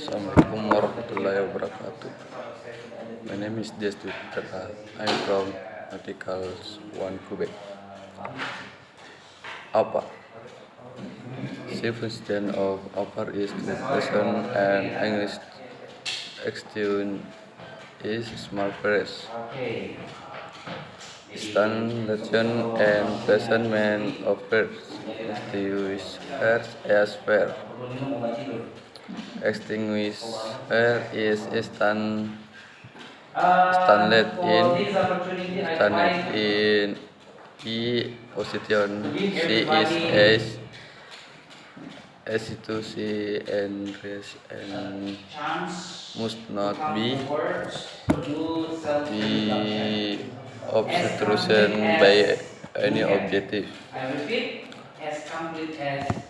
Assalamualaikum warahmatullahi wabarakatuh. My name is Destutra. I'm from Articles 1 Quebec. Apa? The function of upper is to present and English extune is small phrase. Installation and placement of verbs distinguish verbs as verb. Extinguisher is installed in E position. C is S and rest and must not be obstruction by any objective. I repeat, as complete as